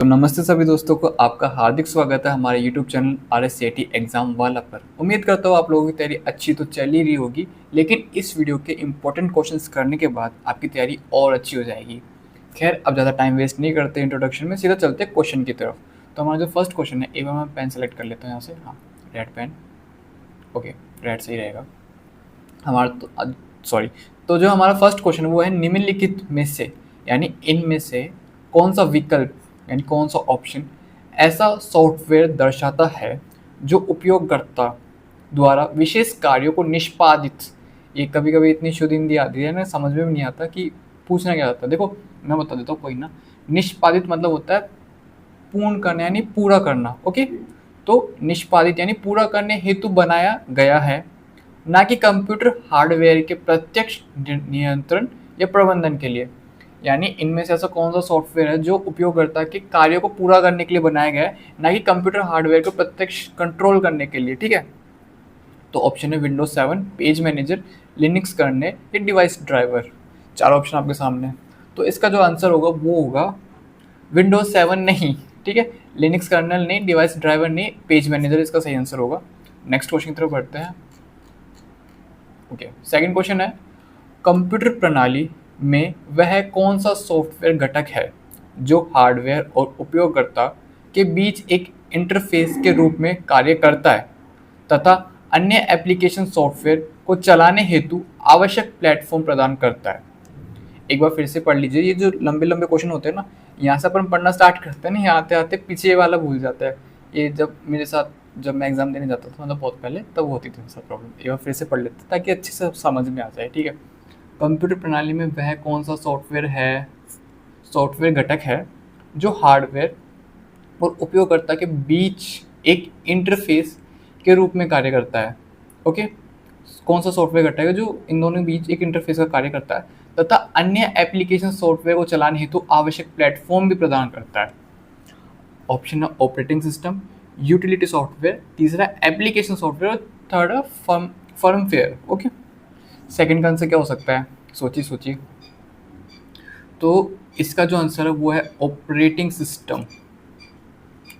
तो नमस्ते सभी दोस्तों को, आपका हार्दिक स्वागत है हमारे YouTube चैनल RSCT एग्ज़ाम वाला पर। उम्मीद करता हूँ आप लोगों की तैयारी अच्छी तो चल ही रही होगी, लेकिन इस वीडियो के इंपॉर्टेंट क्वेश्चंस करने के बाद आपकी तैयारी और अच्छी हो जाएगी। खैर, अब ज़्यादा टाइम वेस्ट नहीं करते इंट्रोडक्शन में, सीधा चलते क्वेश्चन की तरफ। तो हमारा जो फर्स्ट क्वेश्चन है, एक बार मैं पेन सेलेक्ट कर लेता हूँ यहाँ से। हाँ, रेड पेन। ओके, रेड सही रहेगा हमारा। तो जो हमारा फर्स्ट क्वेश्चन है वो है, निम्नलिखित में से यानी इनमें से कौन सा विकल्प यानी कौन सा ऑप्शन ऐसा सॉफ्टवेयर दर्शाता है जो उपयोगकर्ता द्वारा विशेष कार्यों को निष्पादित। ये कभी कभी इतनी शुद्ध हिंदी आती है ना, समझ में भी नहीं आता कि पूछना क्या जाता है। देखो मैं बता देता हूँ, कोई ना। निष्पादित मतलब होता है पूर्ण करना यानी पूरा करना। ओके, तो निष्पादित यानी पूरा करने हेतु बनाया गया है, ना कि कंप्यूटर हार्डवेयर के प्रत्यक्ष नियंत्रण या प्रबंधन के लिए। यानी इनमें से ऐसा कौन सा सॉफ्टवेयर है जो उपयोगकर्ता के कार्यों को पूरा करने के लिए बनाया गया है, ना कि कंप्यूटर हार्डवेयर को प्रत्यक्ष कंट्रोल करने के लिए। ठीक है, तो ऑप्शन है विंडोज 7, पेज मैनेजर, लिनक्स करने या डिवाइस ड्राइवर। चार ऑप्शन आपके सामने हैं। तो इसका जो आंसर होगा वो होगा विंडोज 7 नहीं, ठीक है, लिनक्स कर्नल नहीं, डिवाइस ड्राइवर नहीं, पेज मैनेजर इसका सही आंसर होगा। नेक्स्ट क्वेश्चन की तरफ बढ़ते हैं। ओके, सेकंड क्वेश्चन है, कंप्यूटर प्रणाली में वह कौन सा सॉफ्टवेयर घटक है जो हार्डवेयर और उपयोगकर्ता के बीच एक इंटरफेस के रूप में कार्य करता है तथा अन्य एप्लीकेशन सॉफ्टवेयर को चलाने हेतु आवश्यक प्लेटफॉर्म प्रदान करता है। एक बार फिर से पढ़ लीजिए, ये जो लंबे लंबे क्वेश्चन होते हैं ना, यहाँ से अपन पढ़ना स्टार्ट करते हैं ना, यहाँ आते आते पीछे वाला भूल जाता है। ये जब मेरे साथ जब मैं एग्जाम देने जाता था, मतलब बहुत पहले, तब होती थी सब प्रॉब्लम। एक बार फिर से पढ़ लेते ताकि अच्छे से समझ में आ जाए। ठीक है, कंप्यूटर प्रणाली में वह कौन सा सॉफ्टवेयर घटक है जो हार्डवेयर और उपयोगकर्ता के बीच एक इंटरफेस के रूप में कार्य करता है। ओके, कौन सा सॉफ्टवेयर घटक है जो इन दोनों के बीच एक इंटरफेस का कार्य करता है तथा अन्य एप्लीकेशन सॉफ्टवेयर को चलाने हेतु आवश्यक प्लेटफॉर्म भी प्रदान करता है। ऑप्शन है ऑपरेटिंग सिस्टम, यूटिलिटी सॉफ्टवेयर, तीसरा एप्लीकेशन सॉफ्टवेयर और थर्ड है फर्मवेयर। ओके, सेकंड का आंसर क्या हो सकता है, सोचिए सोचिए। तो इसका जो आंसर है वो है ऑपरेटिंग सिस्टम।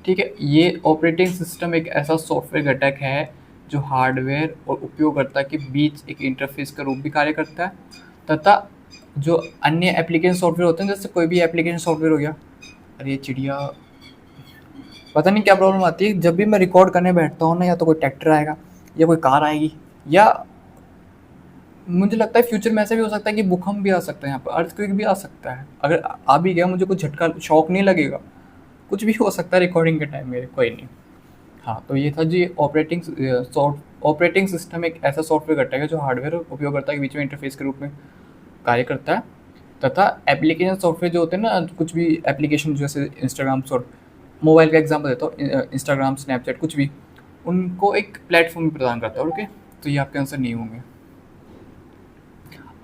ठीक है, ये ऑपरेटिंग सिस्टम एक ऐसा सॉफ्टवेयर घटक है जो हार्डवेयर और उपयोगकर्ता के बीच एक इंटरफेस का रूप भी कार्य करता है तथा जो अन्य एप्लीकेशन सॉफ्टवेयर होते हैं, जैसे कोई भी एप्लीकेशन सॉफ्टवेयर हो गया। अरे ये चिड़िया, पता नहीं क्या प्रॉब्लम आती है जब भी मैं रिकॉर्ड करने बैठता हूँ ना, या तो कोई ट्रैक्टर आएगा या कोई कार आएगी, या मुझे लगता है फ्यूचर में ऐसा भी हो सकता है कि भूकंप भी आ सकता है, यहाँ पर अर्थक्वेक भी आ सकता है। अगर आ भी गया, मुझे कोई झटका शॉक नहीं लगेगा, कुछ भी हो सकता है रिकॉर्डिंग के टाइम मेरे, कोई नहीं। हाँ, तो ये था जी ऑपरेटिंग सिस्टम एक ऐसा सॉफ्टवेयर घटक है जो हार्डवेयर और उपयोगकर्ता के बीच में इंटरफेस के रूप में कार्य करता है तथा एप्लीकेशन सॉफ्टवेयर जो होते हैं ना, कुछ भी एप्लीकेशन जैसे इंस्टाग्राम, मोबाइल का एग्जाम्पल देता हूँ, इंस्टाग्राम, स्नैपचैट, कुछ भी, उनको एक प्लेटफॉर्म भी प्रदान करता है। ओके, तो ये आपके आंसर नहीं होंगे।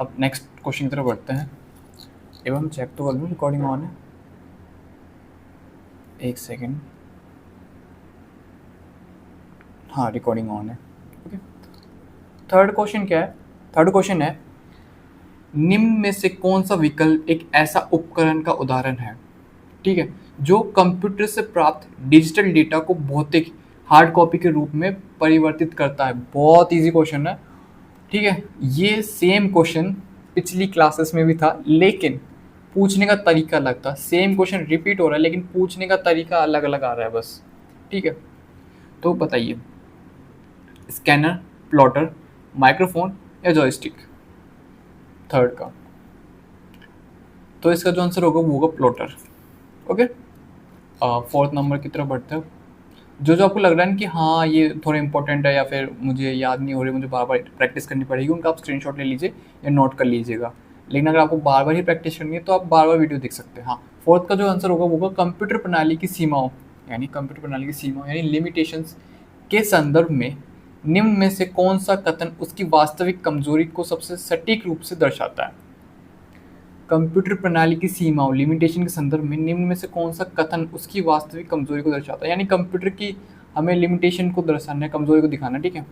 अब नेक्स्ट क्वेश्चन की तरफ बढ़ते हैं। एवं चेक तो कर लूँ रिकॉर्डिंग ऑन है, एक सेकेंड। हाँ, रिकॉर्डिंग ऑन है। ओके, थर्ड क्वेश्चन क्या है, थर्ड क्वेश्चन है, निम्न में से कौन सा विकल्प एक ऐसा उपकरण का उदाहरण है, ठीक है, जो कंप्यूटर से प्राप्त डिजिटल डेटा को भौतिक हार्ड कॉपी के रूप में परिवर्तित करता है। बहुत इजी क्वेश्चन है। ठीक है, ये सेम क्वेश्चन पिछली क्लासेस में भी था, लेकिन पूछने का तरीका अलग था। सेम क्वेश्चन रिपीट हो रहा है लेकिन पूछने का तरीका अलग अलग आ रहा है बस। ठीक है, तो बताइए, स्कैनर, प्लॉटर, माइक्रोफोन या जॉयस्टिक, थर्ड का। तो इसका जो आंसर होगा वो होगा प्लॉटर। ओके, फोर्थ नंबर की तरफ बढ़ते हैं। जो आपको लग रहा है ना कि हाँ ये थोड़ा इंपॉर्टेंट है या फिर मुझे याद नहीं हो रही, मुझे बार बार प्रैक्टिस करनी पड़ेगी, उनका आप स्क्रीनशॉट ले लीजिए या नोट कर लीजिएगा। लेकिन अगर आपको बार बार ही प्रैक्टिस करनी है तो आप बार बार वीडियो देख सकते हैं। हाँ, फोर्थ का जो आंसर होगा वो होगा कंप्यूटर प्रणाली की सीमाओं, यानी लिमिटेशंस के संदर्भ में निम्न में से कौन सा कथन उसकी वास्तविक कमजोरी को सबसे सटीक रूप से दर्शाता है। कंप्यूटर प्रणाली की सीमाओं, लिमिटेशन के संदर्भ में निम्न में से कौन सा कथन उसकी वास्तविक कमजोरी को दर्शाता है। यानी कंप्यूटर की हमें लिमिटेशन को दर्शाना है, कमजोरी को दिखाना। ठीक है,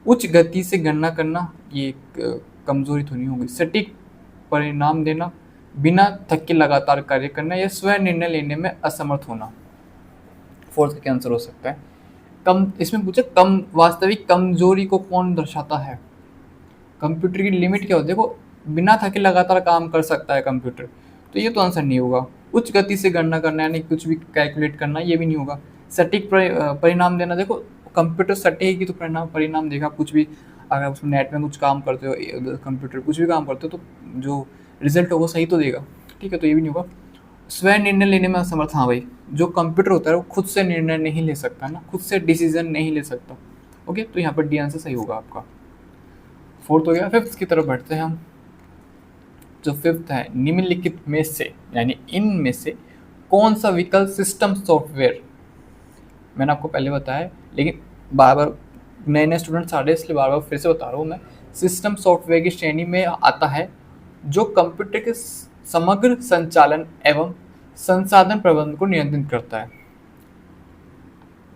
उच्च गति से गणना करना ये एक कमजोरी तो नहीं होगी, सटीक परिणाम देना, बिना थक के लगातार कार्य करना या स्वयं निर्णय लेने में असमर्थ होना। फोर्थ का क्या आंसर हो सकता है? कम, इसमें पूछे कम वास्तविक कमजोरी को कौन दर्शाता है? कंप्यूटर की लिमिट क्या होती है? देखो, बिना थके लगातार काम कर सकता है कंप्यूटर, तो ये तो आंसर नहीं होगा। उच्च गति से गणना करना यानी कुछ भी कैलकुलेट करना, ये भी नहीं होगा। सटीक परिणाम देना, देखो कंप्यूटर सटीक ही तो परिणाम देगा। कुछ भी अगर उसमें नेट में कुछ काम करते हो, कंप्यूटर कुछ भी काम करते हो, तो जो रिजल्ट होगा सही तो देगा, ठीक है, तो ये भी नहीं होगा। स्वयं निर्णय लेने में असमर्थ, हाँ भाई, जो कंप्यूटर होता है वो खुद से निर्णय नहीं ले सकता ना, खुद से डिसीजन नहीं ले सकता। ओके, तो यहाँ पर डी आंसर सही होगा आपका। फोर्थ हो गया। फिफ्थ की तरफ बढ़ते हैं हम। जो फिफ्थ है, निम्नलिखित में से यानी इनमें से कौन सा विकल्प सिस्टम सॉफ्टवेयर, मैंने आपको पहले बताया लेकिन बार बार नए नए स्टूडेंट्स आ रहे हैं इसलिए बार बार फिर से बता रहा हूँ मैं, सिस्टम सॉफ्टवेयर की श्रेणी में आता है जो कंप्यूटर के समग्र संचालन एवं संसाधन प्रबंधन को नियंत्रित करता है।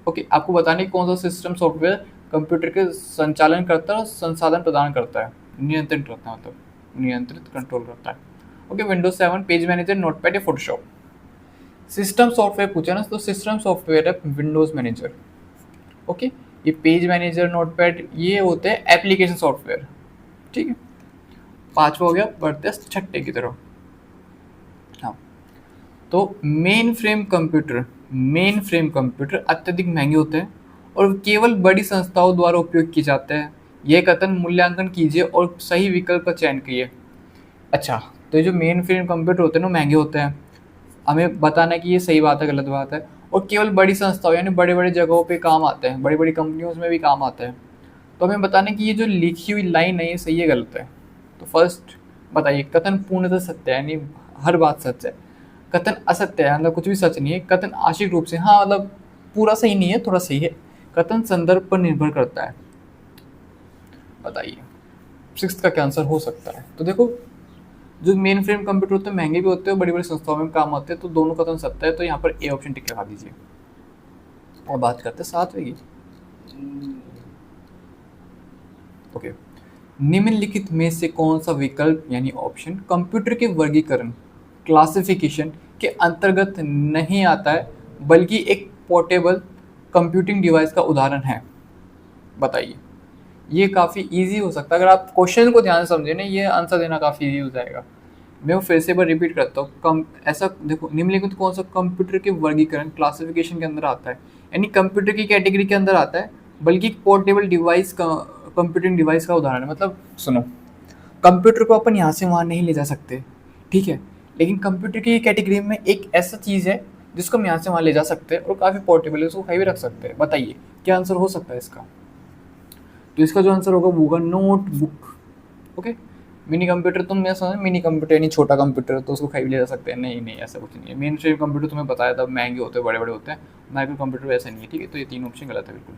ओके, आपको बताने कौन सा सिस्टम सॉफ्टवेयर कंप्यूटर के संचालन करता है और संसाधन प्रदान करता है, नियंत्रित करता है, मतलब नियंत्रित कंट्रोल करता है। Okay, Windows 7, page manager, notepad या फोटोशॉप। सिस्टम सॉफ्टवेयर पूछा ना, तो सिस्टम सॉफ्टवेयर है विंडोज मैनेजर। ओके, ये पेज मैनेजर, नोटपैड, ये होते हैं एप्लीकेशन सॉफ्टवेयर, ठीक है। पांचवा हो गया, बढ़ते हैं छठे की तरफ। हाँ, तो मेन फ्रेम कंप्यूटर अत्यधिक महंगे होते हैं और केवल बड़ी संस्थाओं द्वारा उपयोग किए जाते हैं। यह कथन मूल्यांकन कीजिए और सही विकल्प का चयन कीजिए। अच्छा, तो ये जो मेन फ्रेम कंप्यूटर होते हैं ना, महंगे होते हैं, हमें बताना है कि ये सही बात है गलत बात है, और केवल बड़ी संस्थाओं यानी बड़े बड़े जगहों पे काम आते हैं, बड़ी बड़ी कंपनियों में भी काम आते हैं। तो हमें बताना है कि ये जो लिखी हुई लाइन है ये सही है गलत है। तो फर्स्ट बताइए, कथन पूर्णतः सत्य है यानी हर बात सच है, कथन असत्य है मतलब कुछ भी सच नहीं है, कथन आंशिक रूप से, हाँ मतलब पूरा सही नहीं है, थोड़ा सही है, कथन संदर्भ पर निर्भर करता है। बताइए सिक्स्थ का क्या आंसर हो सकता है? तो देखो, जो मेन फ्रेम कंप्यूटर होते हैं महंगे भी होते हैं, बड़ी बड़ी संस्थाओं में काम आते हैं, तो दोनों कथन सत्य है, तो यहाँ पर ए ऑप्शन टिक लगा दीजिए। और बात करते हैं सातवें की। ओके, निम्नलिखित में से कौन सा विकल्प यानी ऑप्शन कंप्यूटर के वर्गीकरण क्लासिफिकेशन के अंतर्गत नहीं आता है बल्कि एक पोर्टेबल कंप्यूटिंग डिवाइस का उदाहरण है? बताइए। ये काफ़ी इजी हो सकता है अगर आप क्वेश्चन को ध्यान से समझे ना, ये आंसर देना काफ़ी इजी हो जाएगा। मैं वो फिर से एक बार रिपीट करता हूँ। कम ऐसा देखो, निम्नलिखित कौन सा कंप्यूटर के वर्गीकरण क्लासिफिकेशन के अंदर आता है, यानी कंप्यूटर की कैटेगरी के अंदर आता है, बल्कि पोर्टेबल डिवाइस का कंप्यूटिंग डिवाइस का उदाहरण है। मतलब सुनो, कंप्यूटर को अपन यहाँ से वहाँ नहीं ले जा सकते, ठीक है, लेकिन कंप्यूटर की कैटेगरी में एक ऐसा चीज़ है जिसको हम यहाँ से वहाँ ले जा सकते हैं और काफ़ी पोर्टेबल है, उसको कहीं भी रख सकते हैं। बताइए क्या आंसर हो सकता है इसका? तो इसका जो आंसर होगा वो होगा नोटबुक। ओके, मिनी कंप्यूटर, तुम मैं समझ मिनी कंप्यूटर यानी छोटा कंप्यूटर, तो उसको कहीं भी ले जा सकते हैं? नहीं नहीं, ऐसा कुछ नहीं है। मेन फ्रेम कंप्यूटर तुम्हें बताया था महंगे होते हैं, बड़े बड़े होते हैं, माइक्रो कंप्यूटर वैसा नहीं है, ठीक है। तो ये तीन ऑप्शन गलत है बिल्कुल।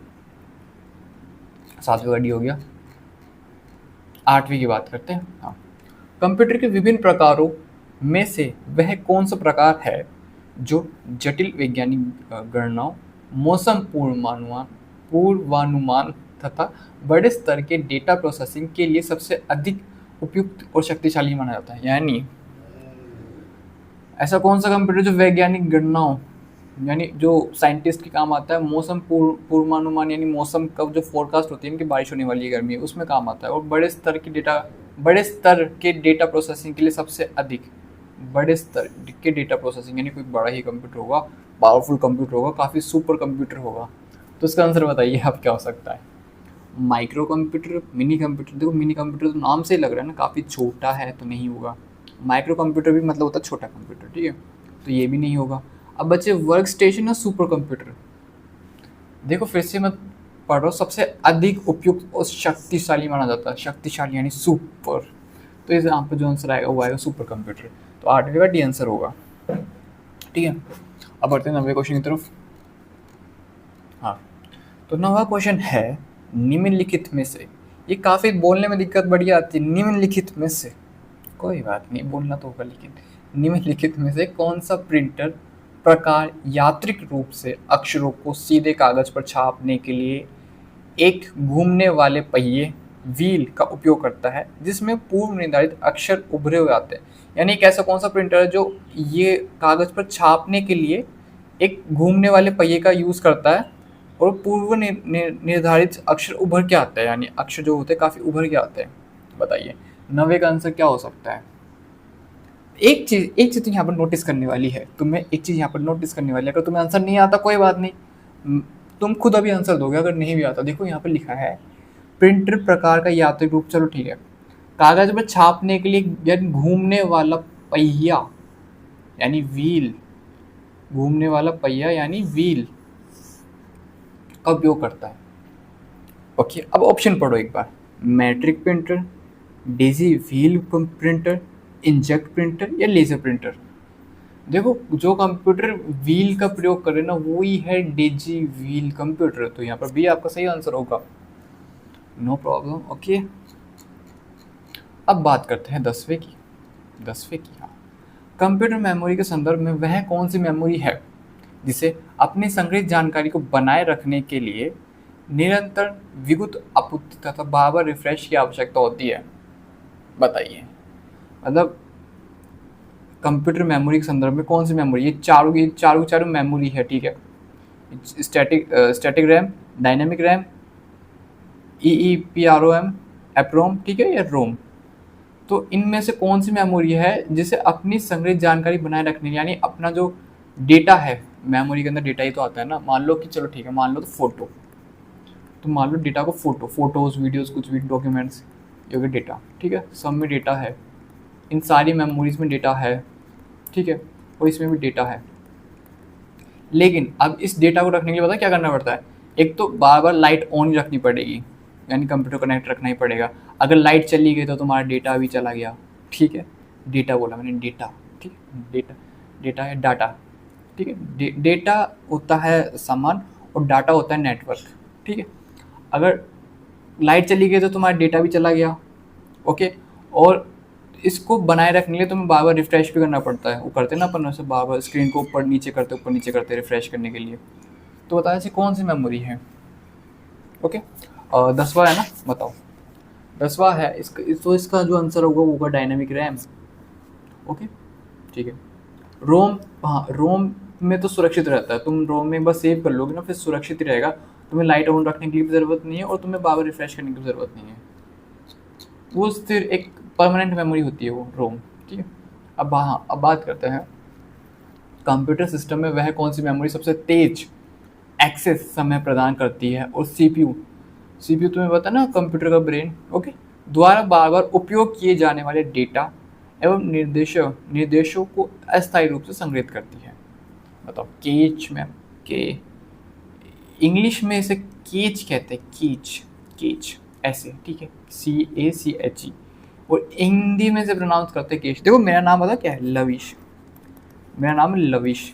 सातवीं गाड़ी हो गया। आठवीं की बात करते हैं। हाँ, कंप्यूटर के विभिन्न प्रकारों में से वह कौन सा प्रकार है जो जटिल वैज्ञानिक गणनाओं, मौसम पूर्वानुमान तथा बड़े स्तर के डेटा प्रोसेसिंग के लिए सबसे अधिक उपयुक्त और शक्तिशाली माना जाता है? यानी ऐसा कौन सा कंप्यूटर जो वैज्ञानिक गणनाओं यानी जो साइंटिस्ट के काम आता है, मौसम पूर्वानुमान यानी मौसम का जो फोरकास्ट होती है कि बारिश होने वाली है, गर्मी है, उसमें काम आता है, और बड़े स्तर के डेटा प्रोसेसिंग के लिए सबसे अधिक बड़े स्तर के डेटा प्रोसेसिंग यानी कोई बड़ा ही कंप्यूटर होगा, पावरफुल कंप्यूटर होगा, काफ़ी सुपर कंप्यूटर होगा। तो इसका आंसर बताइए आप क्या हो सकता है? Micro computer, mini computer. देखो मिनी कंप्यूटर तो नाम से ही लग रहा है ना काफ़ी छोटा है, तो नहीं होगा। माइक्रो कंप्यूटर भी मतलब होता है छोटा कंप्यूटर, ठीक है, तो ये भी नहीं होगा। अब बच्चे वर्क स्टेशन या सुपर कंप्यूटर। देखो फिर से मैं पढ़ रहा हूँ, सबसे अधिक उपयुक्त और शक्तिशाली माना जाता है, शक्तिशाली यानी सुपर, तो इस यहाँ पर जो आंसर आएगा वो आएगा सुपर कंप्यूटर। तो आठवीं का डी आंसर होगा, ठीक है। अब बढ़ते हैं 9वें क्वेश्चन की तरफ। हाँ, तो 9वां क्वेश्चन है, निम्नलिखित में से, ये काफ़ी बोलने में दिक्कत बढ़िया आती है, निम्नलिखित में से, कोई बात नहीं बोलना तो होगा, लेकिन निम्नलिखित में से कौन सा प्रिंटर प्रकार यांत्रिक रूप से अक्षरों को सीधे कागज पर छापने के लिए एक घूमने वाले पहिए व्हील का उपयोग करता है जिसमें पूर्व निर्धारित अक्षर उभरे हुए आते हैं। यानी एक ऐसा कौन सा प्रिंटर है जो ये कागज पर छापने के लिए एक घूमने वाले पहिए का यूज करता है और पूर्व निर्धारित अक्षर उभर के आते हैं, यानी अक्षर जो होते हैं काफी उभर के आते हैं। बताइए 90 का आंसर क्या हो सकता है? एक चीज यहाँ पर नोटिस करने वाली है, तुम्हें एक चीज यहाँ पर नोटिस करने वाली है। अगर तुम्हें आंसर नहीं आता कोई बात नहीं, तुम खुद अभी आंसर दोगे। अगर नहीं भी आता, देखो यहाँ पर लिखा है प्रिंटर प्रकार का यांत्रिक रूप, चलो ठीक है, कागज पर छापने के लिए यानी घूमने वाला पहिया यानी व्हील, घूमने वाला पहिया यानी व्हील का उपयोग करता है। ओके, अब ऑप्शन पढ़ो एक बार। Matrix printer, daisy wheel printer, inkjet printer या लेजर प्रिंटर। देखो जो कंप्यूटर व्हील का प्रयोग करे ना वही है डेजी व्हील कंप्यूटर, तो यहाँ पर भी आपका सही आंसर होगा, नो प्रॉब्लम। ओके, अब बात करते हैं 10वें की। हाँ, कंप्यूटर मेमोरी के संदर्भ में वह कौन सी मेमोरी है जिसे अपनी संग्रहित जानकारी को बनाए रखने के लिए निरंतर विद्युत आपूर्ति तथा बार बार रिफ्रेश की आवश्यकता होती है? बताइए, मतलब कंप्यूटर मेमोरी के संदर्भ में कौन सी मेमोरी? ये चारों मेमोरी है, ठीक है। Static RAM, dynamic RAM, EEPROM, एप्रोम, ठीक है, या रोम। तो इनमें से कौन सी मेमोरी है जिसे अपनी संग्रहित जानकारी बनाए रखने, यानी अपना जो डेटा है, मेमोरी के अंदर डेटा ही तो आता है ना। मान लो कि चलो ठीक है, मान लो तो फोटो, तो मान लो डेटा को फोटोज़, वीडियोज़, कुछ भी डॉक्यूमेंट्स, जो कि डेटा, ठीक है, सब में डेटा है, इन सारी मेमोरीज में डेटा है, ठीक है, और इसमें भी डेटा है। लेकिन अब इस डेटा को रखने के लिए पता है क्या करना पड़ता है? एक तो बार बार लाइट ऑन ही रखनी पड़ेगी, यानी कंप्यूटर कनेक्ट रखना ही पड़ेगा। अगर लाइट चली गई तो तुम्हारा डेटा भी चला गया, ठीक है। डेटा बोला मैंने, डेटा, ठीक है, डेटा है डाटा, ठीक है। डेटा होता है सामान और डाटा होता है नेटवर्क, ठीक है। अगर लाइट चली गई तो तुम्हारा डेटा भी चला गया, ओके। और इसको बनाए रखने के लिए तुम्हें बार बार रिफ्रेश भी करना पड़ता है, वो करते ना अपन, वैसे बार बार स्क्रीन को ऊपर नीचे करते रिफ्रेश करने के लिए। तो बताया ऐसी कौन सी मेमोरी है? ओके, 10वां है ना, बताओ। 10वां है तो इसका जो आंसर होगा वो होगा डायनेमिक रैम। ओके, ठीक है। रोम, हाँ, रोम में तो सुरक्षित रहता है, तुम रोम में बस सेव कर लोगे ना, फिर सुरक्षित ही रहेगा। तुम्हें लाइट ऑन रखने की भी ज़रूरत नहीं है और तुम्हें बार बार रिफ्रेश करने की भी ज़रूरत नहीं है। वो फिर एक परमानेंट मेमोरी होती है वो रोम, ठीक है। अब हाँ, अब बात करते हैं कंप्यूटर सिस्टम में वह कौन सी मेमोरी सबसे तेज एक्सेस समय प्रदान करती है। और सीपीयू तुम्हें पता ना, कंप्यूटर का ब्रेन, ओके, द्वारा बार बार उपयोग किए जाने वाले डेटा एवं निर्देशों को अस्थायी रूप से संग्रहित करती है। बताओ, केच में के इंग्लिश में इसे केच कहते हैं, केच ऐसे, ठीक है, CACHE। और हिंदी में से प्रोनाउंस करते हैं केश। देखो मेरा नाम पता क्या है? लविश। मेरा नाम है लविश,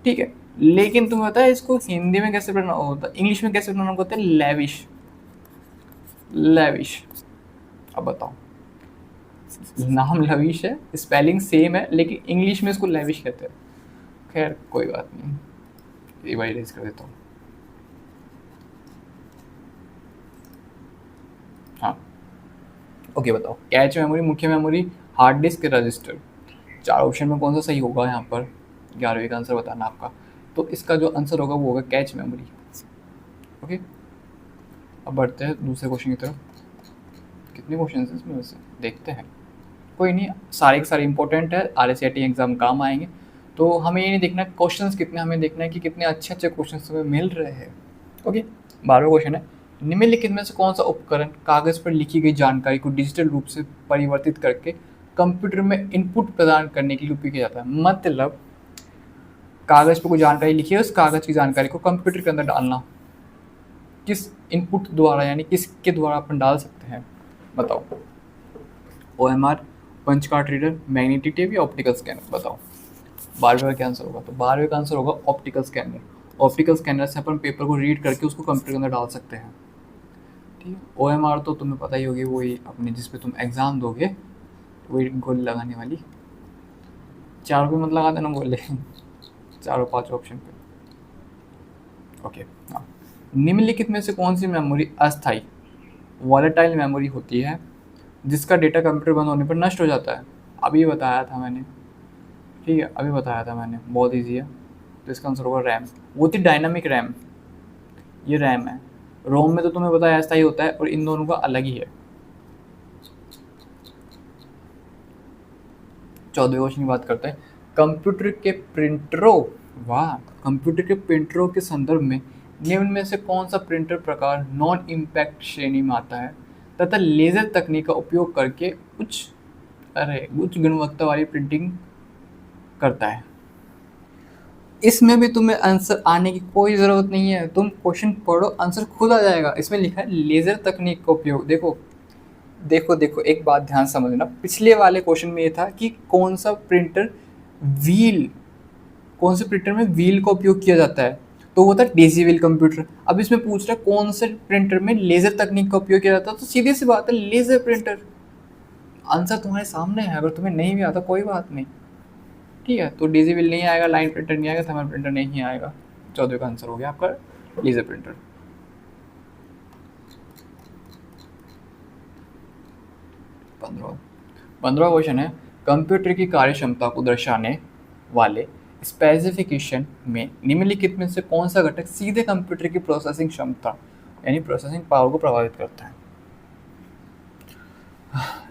ठीक है। लेकिन तुम्हें पता है इसको हिंदी में कैसे प्रोनाउंस होता है, इंग्लिश में कैसे प्रोनाउंस करते हैं? लेविश। अब बताओ, नाम लविश है, स्पेलिंग सेम है, लेकिन इंग्लिश में इसको लेविश कहते हैं। खैर कोई बात नहीं, रिवाइज कर देता हूँ। हाँ, ओके, बताओ। कैच मेमोरी, मुख्य memory, hard disk, register. 4 option में कौन सा सही होगा यहाँ पर? 11वीं का आंसर बताना आपका। तो इसका जो आंसर होगा वो होगा कैच मेमोरी। ओके, अब बढ़ते हैं दूसरे क्वेश्चन की तरफ। कितने क्वेश्चन हैं इसमें वैसे देखते हैं, कोई नहीं, सारे के सारे इंपॉर्टेंट है, RSAT एग्जाम काम आएंगे। तो हमें ये नहीं देखना क्वेश्चंस कितने, हमें देखना है कि कितने अच्छे अच्छे क्वेश्चंस हमें मिल रहे हैं। ओके, 12वां क्वेश्चन है, निम्नलिखित में से कौन सा उपकरण कागज पर लिखी गई जानकारी को डिजिटल रूप से परिवर्तित करके कंप्यूटर में इनपुट प्रदान करने के लिए उपयोग किया जाता है? मतलब कागज पर कोई जानकारी लिखी है, उस कागज की जानकारी को कंप्यूटर के अंदर डालना, किस इनपुट द्वारा, यानी किसके द्वारा अपन डाल सकते हैं? बताओ। OMR, punch card reader, magnetic tape या ऑप्टिकल स्कैनर? बताओ 12वें का क्या आंसर होगा? तो 12वें का आंसर होगा ऑप्टिकल स्कैनर। ऑप्टिकल स्कैनर से अपन पेपर को रीड करके उसको कंप्यूटर के अंदर डाल सकते हैं, ठीक है। OMR तो तुम्हें पता ही होगी, वही अपने जिस पे तुम एग्ज़ाम दोगे, वही गोली लगाने वाली। 4 पे मत लगा देना गोले, 4 और 5 ऑप्शन पे। ओके, हाँ, निम्नलिखित में से कौन सी मेमोरी अस्थायी वॉलेटाइल मेमोरी होती है जिसका डेटा कंप्यूटर बंद होने पर नष्ट हो जाता है? अभी बताया था मैंने, ठीक है, अभी बताया था मैंने, बहुत ईजी है। तो इसका आंसर होगा रैम। वो थी डायनामिक रैम, ये रैम है। रोम में तो तुम्हें पता है अस्थायी होता है, और इन दोनों का अलग ही है। 14वें क्वेश्चन की बात करते हैं। कंप्यूटर के प्रिंटरों, वाह, कंप्यूटर के प्रिंटरों के संदर्भ में निम्न में से कौन सा प्रिंटर प्रकार नॉन इम्पैक्ट श्रेणी में आता है तथा लेजर तकनीक का उपयोग करके उच्च गुणवत्ता वाली प्रिंटिंग करता है? इसमें भी तुम्हें आंसर आने की कोई ज़रूरत नहीं है, तुम क्वेश्चन पढ़ो, आंसर खुद आ जाएगा। इसमें लिखा है लेज़र तकनीक का उपयोग। देखो देखो देखो, एक बात ध्यान समझना, पिछले वाले क्वेश्चन में ये था कि कौन सा प्रिंटर व्हील, कौन से प्रिंटर में व्हील का उपयोग किया जाता है, तो वो था डेजी व्हील कंप्यूटर। अब इसमें पूछ रहा है कौन से प्रिंटर में लेज़र तकनीक का उपयोग किया जाता है, तो सीधी सी बात है लेज़र प्रिंटर। आंसर तुम्हारे सामने है, अगर तुम्हें नहीं भी आता कोई बात नहीं, ठीक है। तो डेजी व्हील नहीं आएगा, लाइन प्रिंटर नहीं आएगा, थर्मल प्रिंटर नहीं आएगा। 14 का आंसर हो गया आपका लेजर प्रिंटर। 15वां क्वेश्चन है, कंप्यूटर की कार्यक्षमता को दर्शाने वाले स्पेसिफिकेशन में निम्नलिखित में से कौन सा घटक सीधे कंप्यूटर की प्रोसेसिंग क्षमता यानी प्रोसेसिंग पावर को प्रभावित करता है?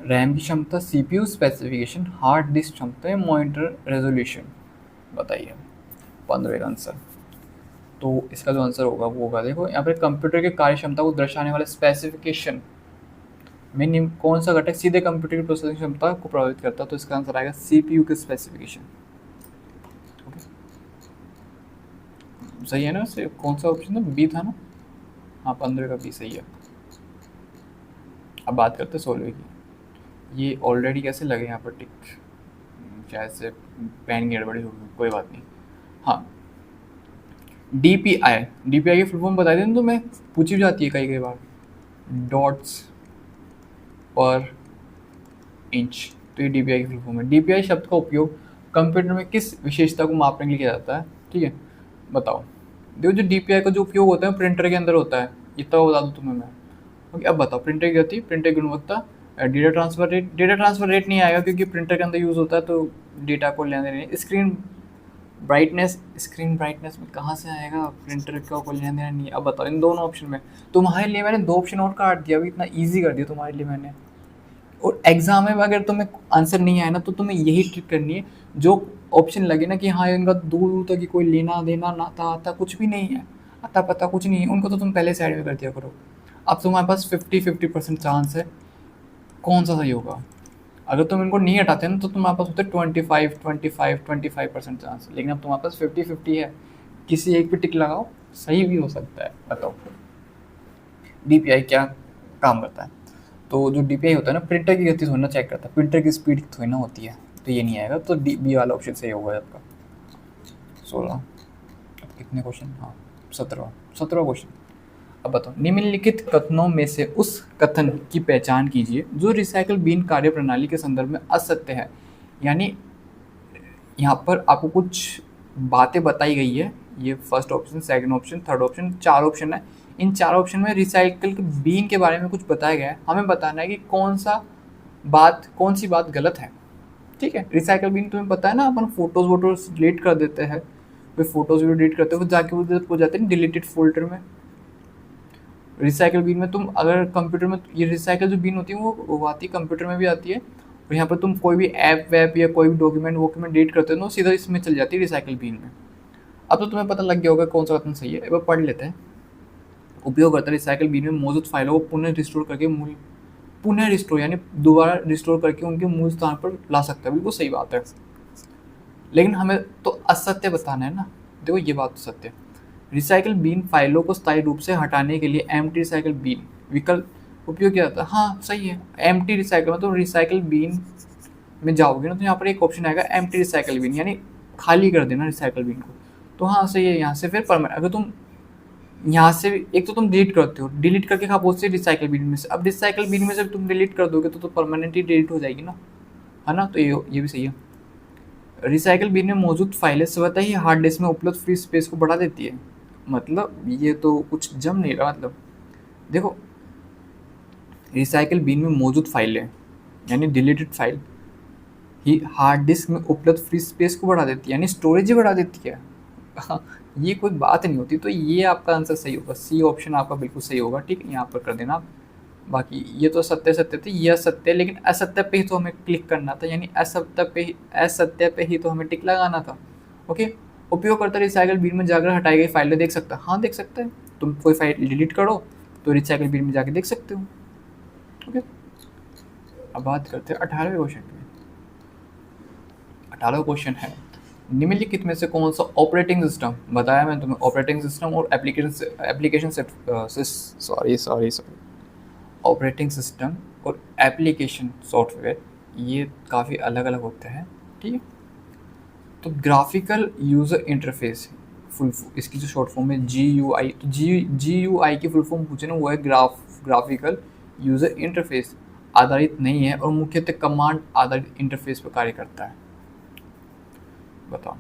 रैम की क्षमता, सीपीयू स्पेसिफिकेशन, हार्ड डिस्क क्षमता या मॉनिटर रेजोल्यूशन? बताइए 15 का आंसर। तो इसका जो आंसर होगा वो होगा, देखो यहाँ पर कंप्यूटर के कार्य क्षमता को दर्शाने वाले स्पेसिफिकेशन में कौन सा घटक सीधे कंप्यूटर की प्रोसेसिंग क्षमता को प्रभावित करता है? तो इसका आंसर आएगा सीपीयू के स्पेसिफिकेशन। सही है ना? कौन सा ऑप्शन था? बी था ना? हाँ, 15 का बी सही है। अब बात करते हैं 16 की। ये ऑलरेडी कैसे लगे यहाँ पर टिक, शायद से पेन की गड़बड़ी होगी, कोई बात नहीं। हाँ, DPI, DPI की फुल फॉर्म बता दें तो मैं पूछी जाती है कई बार, डॉट्स पर इंच। तो ये DPI की फुल फॉर्म है। DPI शब्द का उपयोग कंप्यूटर में किस विशेषता को मापने के लिए किया जाता है? ठीक है, बताओ। देखो, जो DPI का जो उपयोग होता है प्रिंटर के अंदर होता है, इतना बता दूँ तुम्हें मैं। ओके, अब बताओ प्रिंटर की गति, प्रिंटर की गुणवत्ता, data transfer rate. Data transfer rate नहीं आएगा क्योंकि प्रिंटर के अंदर यूज़ होता है, तो डेटा को लेने देने। स्क्रीन ब्राइटनेस, स्क्रीन ब्राइटनेस में कहाँ से आएगा, प्रिंटर का कोई लेना देना नहीं है। अब बताओ इन दोनों ऑप्शन में, तुम्हारे लिए मैंने 2 ऑप्शन और काट दिया, अभी इतना ईजी कर दिया तुम्हारे लिए मैंने। और एग्जाम में अगर तुम्हें आंसर नहीं आया ना, तो तुम्हें यही ट्रिक करनी है, जो ऑप्शन लगे ना कि हाँ इनका दूर दूर तक की कोई लेना देना ना था आता कुछ भी नहीं है, आता पता कुछ नहीं है, उनको तो तुम पहले साइड में कर दिया करो। अब तुम्हारे पास 50-50% चांस है कौन सा सही होगा। अगर तुम इनको नहीं हटाते ना तो तुम्हारे पास होते 25-25-25% चांस, लेकिन अब तुम्हारे पास 50-50 है, किसी एक पे टिक लगाओ, सही भी हो सकता है। बताओ DPI क्या काम करता है? तो जो DPI होता है ना, प्रिंटर की गति थोड़ी ना चेक करता है, प्रिंटर की स्पीड थोड़ी ना होती है, तो ये नहीं आएगा। तो बी वाला ऑप्शन सही होगा आपका। 16 कितने क्वेश्चन? हाँ, 17वां क्वेश्चन। अब बताओ, निम्नलिखित कथनों में से उस कथन की पहचान कीजिए जो रिसाइकल बीन कार्यप्रणाली के संदर्भ में असत्य है। यानी यहाँ पर आपको कुछ बातें बताई गई है, ये first option, second option, third option, 4 option है। इन 4 ऑप्शन में रिसाइकल बीन के बारे में कुछ बताया गया है, हमें बताना है कि कौन सी बात गलत है। ठीक है, रिसाइकल बीन तुम्हें पता है ना, अपन फोटोज डिलीट कर देते हैं, फिर फोटोज वीडियो डिलीट करते हो, जाके वो जाते हैं डिलीटेड फोल्डर में। रिसाइकल बीन में तुम अगर कंप्यूटर में, ये रिसाइकल जो बीन होती है वो आती है कंप्यूटर में भी आती है, और यहाँ पर तुम कोई भी ऐप वैप या कोई भी डॉक्यूमेंट डिलीट करते हो ना, सीधा इसमें चल जाती है रिसाइकल बीन में। अब तो तुम्हें पता लग गया होगा कौन सा कथन सही है, एक बार पढ़ लेते हैं। उपयोगकर्ता रिसाइकल बीन में मौजूद फाइलों को पुनः रिस्टोर यानी दोबारा रिस्टोर करके उनके मूल स्थान पर ला सकता है। बिल्कुल सही बात है, लेकिन हमें तो असत्य बताना है ना। देखो ये बात तो सत्य है। रिसाइकल बीन फाइलों को स्थायी रूप से हटाने के लिए एम्प्टी रिसाइकल बीन विकल्प उपयोग किया जाता है। हाँ सही है, एम्प्टी रिसाइकल मतलब रिसाइकल बीन में जाओगे ना तो यहाँ पर एक ऑप्शन आएगा एम्प्टी रिसाइकल बीन, यानी खाली कर देना रिसाइकल बीन को। तो हाँ सही है। यहाँ से फिर परमानेंट, अगर तुम यहाँ से एक तो तुम डिलीट करते हो, डिलीट करके कहाँ पहुँचते रिसाइकल बीन में से, अब रिसाइकल बीन में से तुम डिलीट कर दोगे तो परमानेंटली डिलीट हो जाएगी ना, है ना। तो ये भी सही है। रिसाइकल बीन में मौजूद फाइलें स्वतः ही हार्ड डिस्क में उपलब्ध फ्री स्पेस को बढ़ा देती है। मतलब ये तो कुछ जम नहीं रहा। मतलब देखो, रिसाइकल बिन में मौजूद फाइलें यानी डिलीटेड फाइल ही हार्ड डिस्क में उपलब्ध फ्री स्पेस को बढ़ा देती है, यानी स्टोरेज ही बढ़ा देती है। ये कोई बात नहीं होती। तो ये आपका आंसर सही होगा, सी ऑप्शन आपका बिल्कुल सही होगा। ठीक है, यहाँ पर कर देना आप। बाकी ये तो सत्य सत्य थे, ये असत्य, लेकिन असत्य पे ही तो हमें क्लिक करना था, यानी असत्य पे ही तो हमें टिक लगाना था। ओके, उपयोगकर्ता रिसाइकल बिन में जाकर हटाई गई फाइलें देख सकता है। हाँ, देख सकते हैं। तुम कोई फाइल डिलीट करो तो रिसाइकल बिन में जाके देख सकते हो। ओके, अब बात करते हैं 18वें क्वेश्चन की। 18वां क्वेश्चन है, निम्नलिखित में से कौन सा ऑपरेटिंग सिस्टम, बताया मैंने तुम्हें ऑपरेटिंग सिस्टम और एप्लीकेशन सॉरी ऑपरेटिंग सिस्टम और एप्लीकेशन सॉफ्टवेयर ये काफ़ी अलग अलग होते हैं। ठीक है, तो ग्राफिकल यूज़र इंटरफेस फुल, इसकी जो शॉर्ट फॉर्म है GUI, तो GUI की फुल फॉर्म पूछे ना, वो है ग्राफिकल यूज़र इंटरफेस आधारित नहीं है और मुख्यतः कमांड आधारित इंटरफेस पर कार्य करता है। बताओ,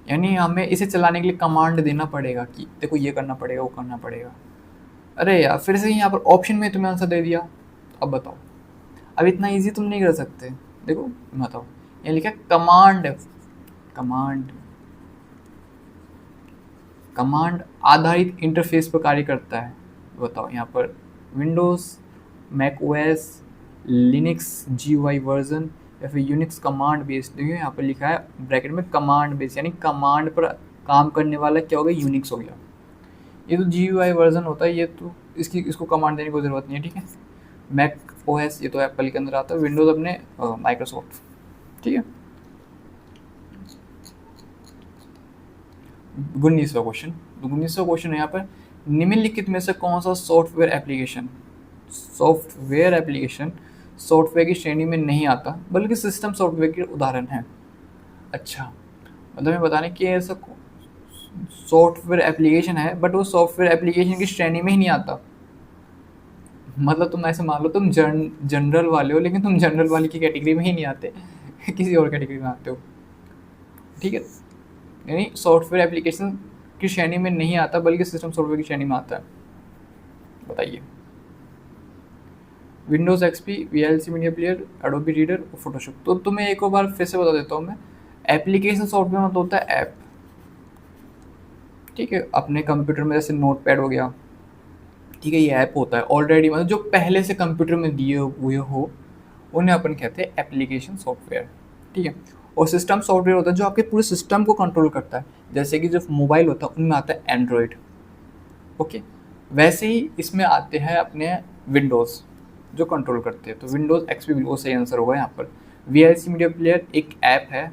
यानी हमें इसे चलाने के लिए कमांड देना पड़ेगा कि देखो ये करना पड़ेगा, वो करना पड़ेगा। अरे यार, फिर से यहाँ पर ऑप्शन में तुम्हें आंसर दे दिया। अब बताओ, अब इतना इजी तुम नहीं कर सकते। देखो बताओ, ये लिखा कमांड, कमांड कमांड आधारित इंटरफेस पर कार्य करता है। बताओ यहाँ पर Windows, Mac OS, Linux GUI version या फिर यूनिक्स कमांड बेस्ड। देखिए यहाँ पर लिखा है ब्रैकेट में कमांड बेस्ड, यानी कमांड पर काम करने वाला क्या हो गया, यूनिक्स हो गया। ये तो GUI वर्जन होता है, ये तो इसको कमांड देने की ज़रूरत नहीं है। ठीक है, मैक ओएस ये तो एप्पल के अंदर आता है, विंडोज़ अपने माइक्रोसॉफ्ट। ठीक है, 19वां क्वेश्चन। 19वां क्वेश्चन है यहाँ पर, निम्नलिखित में से कौन सा सॉफ्टवेयर एप्लीकेशन सॉफ्टवेयर की श्रेणी में नहीं आता बल्कि सिस्टम सॉफ्टवेयर के उदाहरण है। अच्छा, मतलब मैं बताने कि ऐसा सॉफ्टवेयर एप्लीकेशन है बट वो सॉफ्टवेयर एप्लीकेशन की श्रेणी में ही नहीं आता। मतलब तुम ऐसे मान लो तुम जनरल वाले हो, लेकिन तुम जनरल वाले की कैटेगरी में ही नहीं आते, किसी और कैटेगरी में आते हो। ठीक है, यानी सॉफ्टवेयर एप्लीकेशन की श्रेणी में नहीं आता बल्कि सिस्टम सॉफ्टवेयर की श्रेणी में आता है। बताइए, Windows XP, VLC media player, Adobe reader और फोटोशॉप। तो तुम्हें एक और बार फिर से बता देता हूँ मैं, एप्लीकेशन सॉफ्टवेयर मतलब होता है ऐप। ठीक है, अपने कंप्यूटर में जैसे नोटपैड हो गया, ठीक है, ये ऐप होता है ऑलरेडी, मतलब जो पहले से कंप्यूटर में दिए हुए हो उन्हें अपन कहते हैं एप्लीकेशन सॉफ्टवेयर। ठीक है, और सिस्टम सॉफ्टवेयर होता है जो आपके पूरे सिस्टम को कंट्रोल करता है, जैसे कि जो मोबाइल होता है उनमें आता है एंड्रॉयड। ओके, वैसे ही इसमें आते हैं अपने विंडोज़ जो कंट्रोल करते हैं। तो विंडोज़ XP बिल्कुल सही आंसर होगा यहाँ पर। VLC मीडिया प्लेयर एक ऐप है,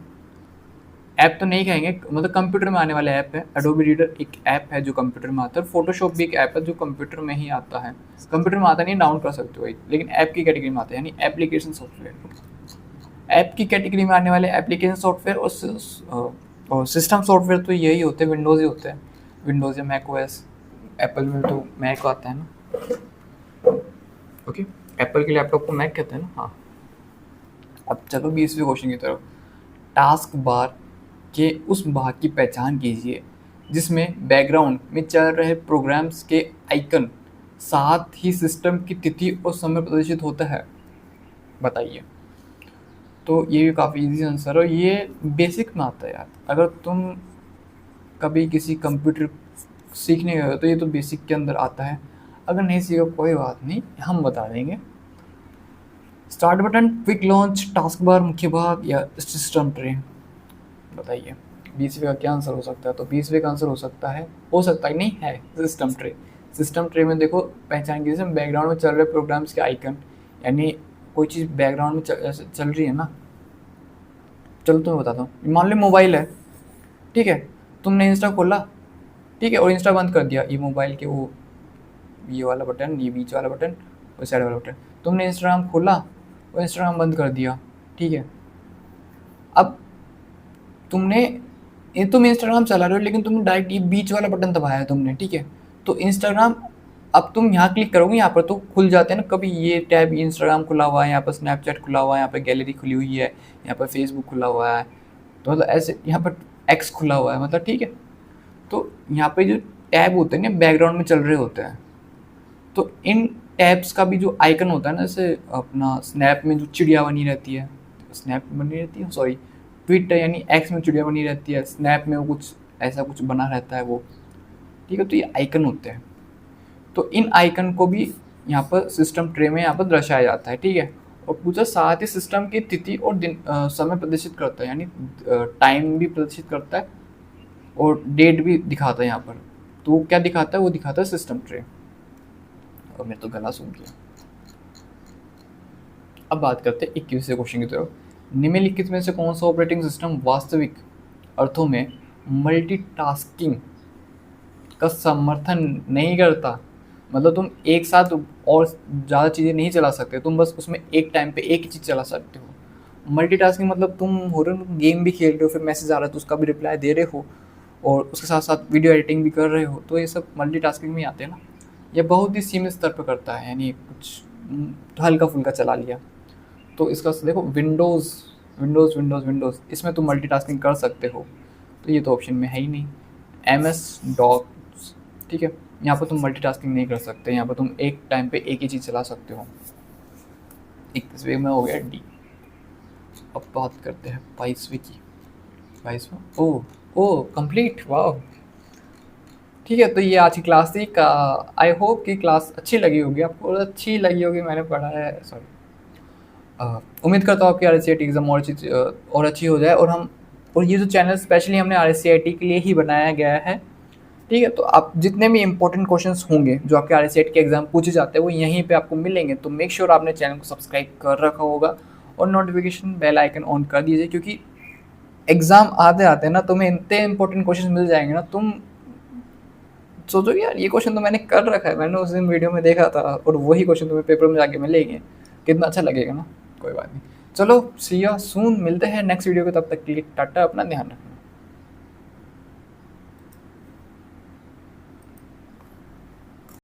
ऐप तो नहीं कहेंगे, मतलब कंप्यूटर में आने वाला ऐप है। एडोबी रीडर एक ऐप है जो कंप्यूटर में आता है। फोटोशॉप भी एक ऐप है जो कंप्यूटर में ही आता है, कंप्यूटर में आता नहीं, डाउनलोड कर सकते हो, लेकिन ऐप की कैटेगरी में आता है, यानी एप्लीकेशन सॉफ्टवेयर। ऐप की कैटेगरी में आने वाले एप्लीकेशन सॉफ्टवेयर और सिस्टम सॉफ्टवेयर तो यही होते हैं, विंडोज़ ही होते हैं, विंडोज़ या मैक ओएस। एप्पल में तो मैक आता है ना। ओके, एप्पल के लैपटॉप को मैक कहते हैं ना। हाँ, अब चलो 20वें क्वेश्चन की तरफ। टास्क बार के उस भाग की पहचान कीजिए जिसमें बैकग्राउंड में चल रहे प्रोग्राम्स के आइकन साथ ही सिस्टम की तिथि और समय प्रदर्शित होता है। बताइए। तो ये भी काफ़ी इजी आंसर है, ये बेसिक में आता है यार। अगर तुम कभी किसी कंप्यूटर सीखने गए हो तो ये तो बेसिक के अंदर आता है, अगर नहीं सीखो कोई बात नहीं, हम बता देंगे। Start button, quick launch, task bar, मुख्य भाग या सिस्टम ट्रे। बताइए 20वें का क्या आंसर हो सकता है। तो 20वें का आंसर हो सकता है नहीं है सिस्टम ट्रे। सिस्टम ट्रे में देखो पहचान कीजिए, बैकग्राउंड में चल रहे प्रोग्राम्स के आइकन, यानी कोई चीज़ बैकग्राउंड में चल रही है ना। चलो तुम्हें बताता हूँ, मान लो मोबाइल है, ठीक है, तुमने इंस्टा खोला, ठीक है, और इंस्टा बंद कर दिया। ये मोबाइल के वो ये वाला बटन, ये बीच वाला बटन और साइड वाला बटन, तुमने इंस्टाग्राम खोला और इंस्टाग्राम बंद कर दिया। ठीक है, अब तुम इंस्टाग्राम चला रहे हो लेकिन तुमने डायरेक्ट ये बीच वाला बटन दबाया है तुमने। ठीक है, तो इंस्टाग्राम अब तुम यहाँ क्लिक करोगे, यहाँ पर तो खुल जाते हैं ना, कभी ये टैब इंस्टाग्राम खुला हुआ है, यहाँ पर स्नैपचैट खुला हुआ है, यहाँ पर गैलरी खुली हुई है, यहाँ पर फेसबुक खुला हुआ है, तो मतलब ऐसे यहाँ पर एक्स खुला हुआ है, मतलब ठीक है। तो यहाँ पे जो टैब होते हैं ना बैकग्राउंड में चल रहे होते हैं, तो इन टैब्स का भी जो आइकन होता है ना, जैसे अपना स्नैप में जो चिड़िया बनी रहती है, स्नैप में बनी रहती है सॉरी, ट्विटर यानी एक्स में चिड़िया बनी रहती है, स्नैप में वो कुछ ऐसा कुछ बना रहता है वो, ठीक है। तो ये आइकन होते हैं, तो इन आइकन को भी यहाँ पर सिस्टम ट्रे में यहाँ पर दर्शाया जाता है, ठीक है। और पूछा साथ ही सिस्टम की तिथि और दिन समय प्रदर्शित करता है, यानी टाइम भी प्रदर्शित करता है और डेट भी दिखाता है यहाँ पर। तो वो क्या दिखाता है, वो दिखाता है सिस्टम ट्रे। और मेरे तो गला सूख गया। अब बात करते हैं 21वें क्वेश्चन की तरफ। निम्नलिखित में से कौन सा ऑपरेटिंग सिस्टम वास्तविक अर्थों में मल्टीटास्किंग का समर्थन नहीं करता? मतलब तुम एक साथ और ज़्यादा चीज़ें नहीं चला सकते, तुम बस उसमें एक टाइम पे एक ही चीज़ चला सकते हो। मल्टीटास्किंग मतलब तुम हो रहे हो गेम भी खेल रहे हो, फिर मैसेज आ रहा है तो उसका भी रिप्लाई दे रहे हो और उसके साथ साथ वीडियो एडिटिंग भी कर रहे हो, तो ये सब मल्टीटास्किंग में आते हैं ना। ये बहुत ही सीमित स्तर पर करता है, यानी कुछ हल्का फुल्का चला लिया। तो इसका देखो विंडोज़ विंडोज़ विंडोज़ विंडोज़, इसमें तुम मल्टीटास्किंग कर सकते हो, तो ये तो ऑप्शन में है ही नहीं। MS डॉक्स, ठीक है, यहाँ पर तुम मल्टीटास्किंग नहीं कर सकते, यहाँ पर तुम एक टाइम पे एक ही चीज़ चला सकते हो। 21वें में हो गया डी। अब बात करते हैं 22वें की। 22वां ओ कंप्लीट, वाह, ठीक है। तो ये आज की क्लास थी का। आई होप कि क्लास अच्छी लगी होगी आपको, और अच्छी लगी होगी, मैंने पढ़ा है सॉरी। उम्मीद करता हूँ आपकी RSCIT एग्ज़ाम और अच्छी हो जाए। और ये जो चैनल स्पेशली हमने RSCIT के लिए ही बनाया गया है, ठीक है। तो आप जितने भी इंपॉर्टेंट क्वेश्चंस होंगे जो आपके RSCIT के एग्जाम पूछे जाते हैं वो यहीं पे आपको मिलेंगे। तो मेक श्योर आपने चैनल को सब्सक्राइब कर रखा होगा और नोटिफिकेशन बेल आइकन ऑन कर दीजिए, क्योंकि एग्जाम आते आते ना तुम्हें इतने इंपॉर्टेंट क्वेश्चन मिल जाएंगे ना, तुम सोचो यार ये क्वेश्चन तो मैंने कर रखा है, मैंने उस दिन वीडियो में देखा था, और वही क्वेश्चन तुम्हें पेपर में जाके मिलेंगे, कितना अच्छा लगेगा ना। कोई बात नहीं, चलो सी यू सून, मिलते हैं नेक्स्ट वीडियो को, तब तक के लिए टाटा, अपना ध्यान रखना।